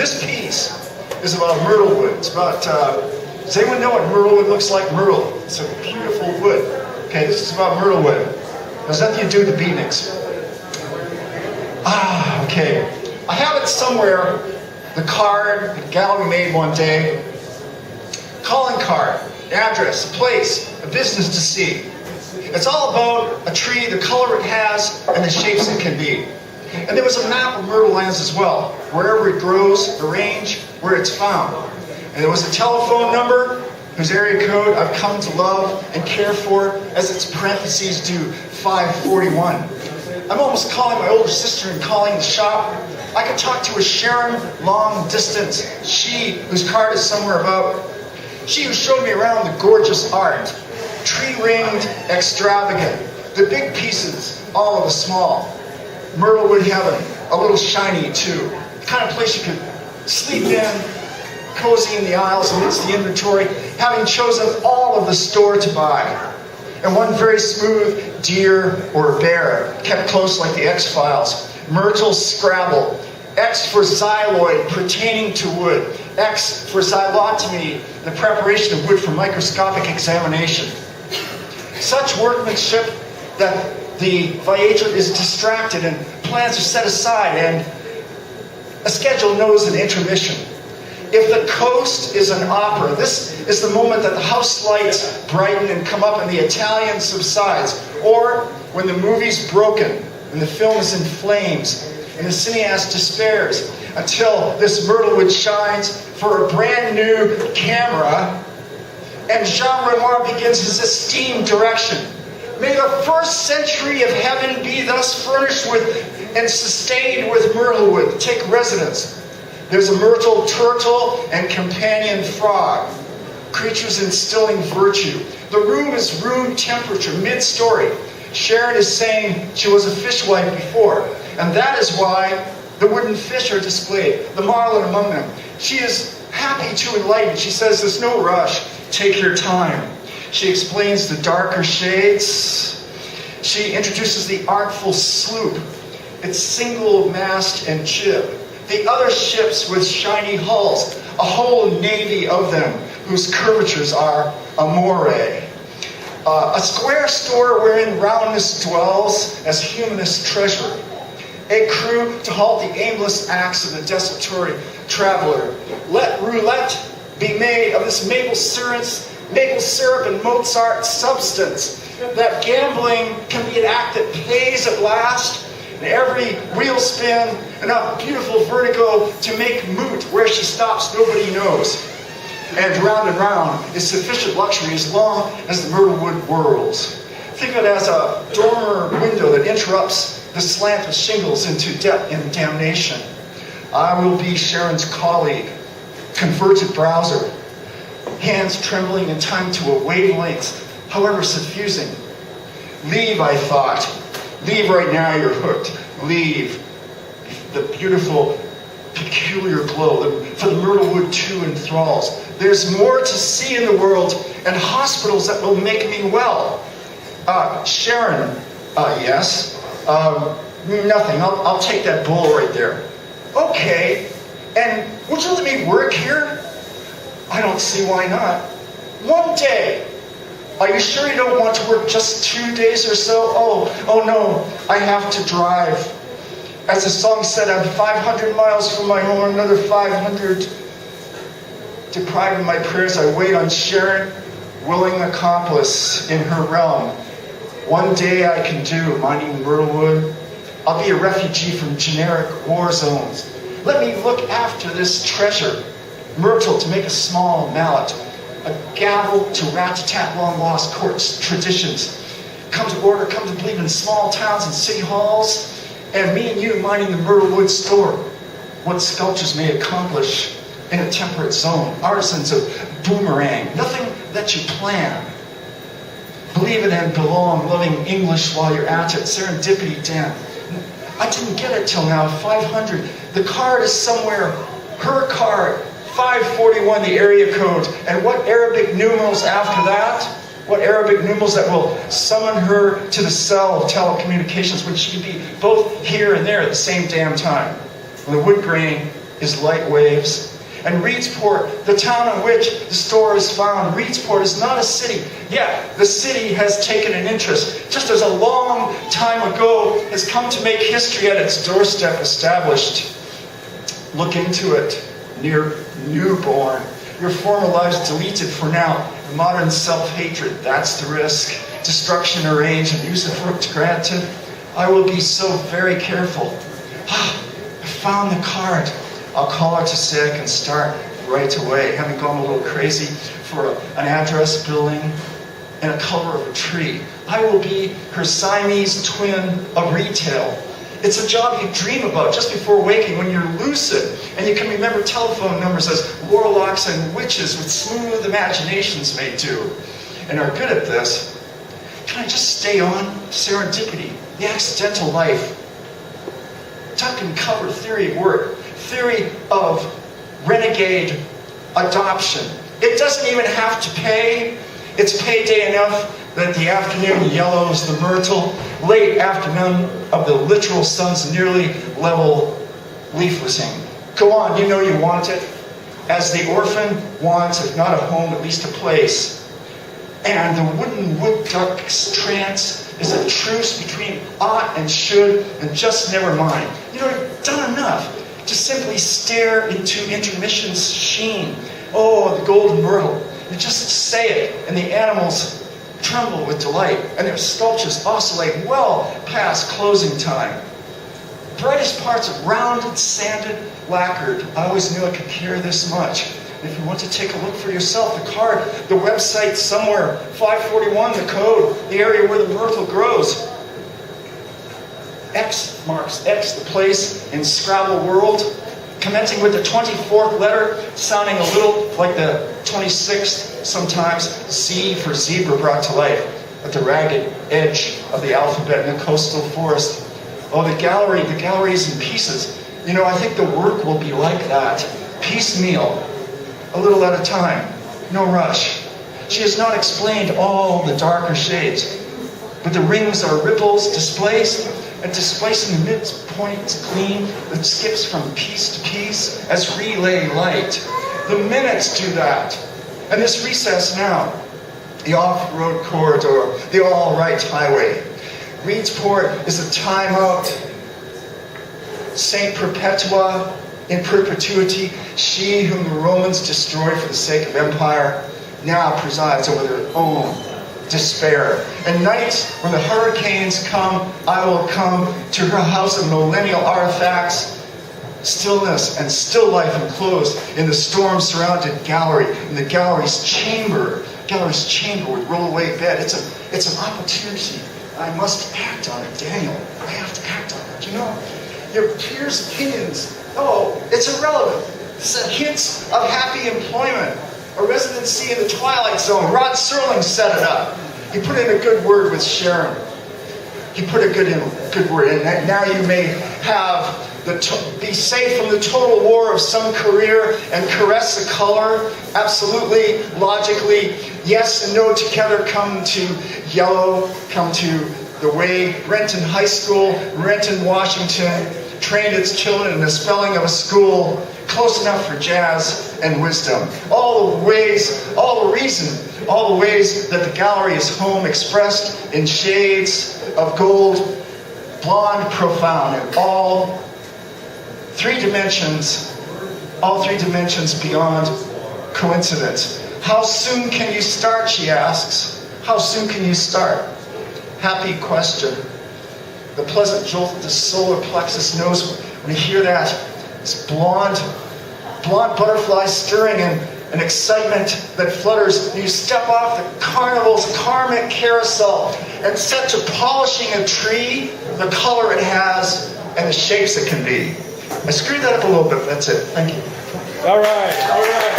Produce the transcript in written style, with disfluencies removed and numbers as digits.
This piece is about myrtle wood. It's about, does anyone know what myrtle wood looks like? Myrtle. It's a beautiful wood. Okay, this is about myrtle wood. There's nothing to do with the Beatniks. Okay. I have it somewhere, the card the gallery made one day. Calling card, address, a place, a business to see. It's all about a tree, the color it has, and the shapes it can be. And there was a map of Myrtle Lands as well, wherever it grows, the range, where it's found. And there was a telephone number, whose area code I've come to love and care for, as its parentheses do, 541. I'm almost calling my older sister and calling the shop. I could talk to a Sharon long distance, she whose card is somewhere about. She who showed me around the gorgeous art, tree-ringed, extravagant, the big pieces, all of the small. Myrtlewood heaven, a little shiny too. The kind of place you could sleep in, cozy in the aisles amidst the inventory, having chosen all of the store to buy. And one very smooth deer or bear, kept close like the X-Files. Myrtle Scrabble. X for xyloid pertaining to wood. X for xylotomy, the preparation of wood for microscopic examination. Such workmanship that the viator is distracted and plans are set aside and a schedule knows an intermission. If the coast is an opera, this is the moment that the house lights brighten and come up and the Italian subsides. Or when the movie's broken and the film is in flames and the cineast despairs until this myrtlewood shines for a brand new camera and Jean Renoir begins his esteemed direction. May the first century of heaven be thus furnished with and sustained with myrtlewood. Take residence. There's a myrtle turtle and companion frog, creatures instilling virtue. The room is room temperature, mid-story. Sharon is saying she was a fishwife before, and that is why the wooden fish are displayed, the marlin among them. She is happy to enlighten. She says there's no rush, take your time. She explains the darker shades. She introduces the artful sloop, its single mast and jib. The other ships with shiny hulls, a whole navy of them, whose curvatures are amore. A square store wherein roundness dwells as humanist treasure. A crew to halt the aimless acts of the desultory traveler. Let roulette be made of this maple syrup and Mozart substance. That gambling can be an act that pays at last. And every wheel spin, enough beautiful vertigo to make moot where she stops, nobody knows. And round is sufficient luxury as long as the myrtlewood whirls. Think of it as a dormer window that interrupts the slant of shingles into debt and damnation. I will be Sharon's colleague, converted browser, hands trembling in time to a wavelength, however suffusing. Leave, I thought. Leave right now, you're hooked. Leave. The beautiful, peculiar glow. For the myrtlewood too enthralls. There's more to see in the world and hospitals that will make me well. Sharon, yes. Nothing. I'll take that bowl right there. Okay. And would you let me work here? I don't see why not. One day. Are you sure you don't want to work just 2 days or so? Oh no, I have to drive. As the song said, I'm 500 miles from my home, another 500. Deprived of my prayers, I wait on Sharon, willing accomplice in her realm. One day I can do, mining myrtlewood. I'll be a refugee from generic war zones. Let me look after this treasure. Myrtle to make a small mallet. A gavel to rat-a-tat long-lost court traditions. Come to order, come to believe in small towns and city halls. And me and you mining the myrtlewood store. What sculptures may accomplish in a temperate zone. Artisans of boomerang. Nothing that you plan. Believe it and belong. Loving English while you're at it. Serendipity, damn. I didn't get it till now. 500. The card is somewhere. Her card. 541, the area code. And what Arabic numerals after that? What Arabic numerals that will summon her to the cell of telecommunications when she'd be both here and there at the same damn time? When the wood grain is light waves. And Reedsport, the town in which the store is found, Reedsport is not a city. Yet, the city has taken an interest, just as a long time ago has come to make history at its doorstep established. Look into it, near newborn. Your former lives deleted for now. Modern self-hatred, that's the risk. Destruction arranged and usufruct granted. I will be so very careful. I found the card. I'll call her to say I can start right away, having gone a little crazy for an address, building, and a color of a tree. I will be her Siamese twin of retail. It's a job you dream about just before waking when you're lucid, and you can remember telephone numbers as warlocks and witches with smooth imaginations may do, and are good at this. Can I just stay on? Serendipity, the accidental life. Duck and cover theory at work. Theory of renegade adoption. It doesn't even have to pay. It's payday enough that the afternoon yellows the myrtle, late afternoon of the literal sun's nearly level leaflessing. Go on, you know you want it. As the orphan wants, if not a home, at least a place. And the wooden wood duck's trance is a truce between ought and should and just never mind. You know, you've done enough to simply stare into intermission's sheen. Oh, the golden myrtle. You just say it, and the animals tremble with delight, and their sculptures oscillate well past closing time. Brightest parts of rounded, sanded, lacquered. I always knew I could care this much. If you want to take a look for yourself, the card, the website somewhere, 541, the code, the area where the myrtle grows. X marks X, the place in Scrabble world, commencing with the 24th letter, sounding a little like the 26th sometimes, Z for zebra brought to life at the ragged edge of the alphabet in a coastal forest. Oh, the gallery is in pieces. You know, I think the work will be like that, piecemeal, a little at a time, no rush. She has not explained all the darker shades, but the rings are ripples displaced, and displacing the midpoint gleam that skips from piece to piece as relay light. The minutes do that. And this recess now, the off-road corridor, the all-right highway. Reedsport is a timeout. Saint Perpetua in perpetuity, she whom the Romans destroyed for the sake of empire, now presides over their own despair. And nights when the hurricanes come, I will come to her house of millennial artifacts, stillness and still life enclosed in the storm-surrounded gallery, in the gallery's chamber with roll-away bed. It's an opportunity. I must act on it, Daniel. I have to act on it. You know, your peers' opinions, it's irrelevant. It's hints of happy employment. A residency in the Twilight Zone. Rod Serling set it up. He put in a good word with Sharon. He put a good word in. Now you may have be safe from the total war of some career and caress the color. Absolutely, logically, yes and no together come to yellow, come to the way Renton High School, Renton, Washington, trained its children in the spelling of a school close enough for jazz and wisdom. All the ways that the gallery is home, expressed in shades of gold, blonde, profound, and all three dimensions beyond coincidence. How soon can you start, she asks. How soon can you start? Happy question. The pleasant jolt of the solar plexus knows when you hear that. It's blonde butterfly stirring in an excitement that flutters. You step off the carnival's karmic carousel and set to polishing a tree, the color it has, and the shapes it can be. I screwed that up a little bit, that's it. Thank you. All right.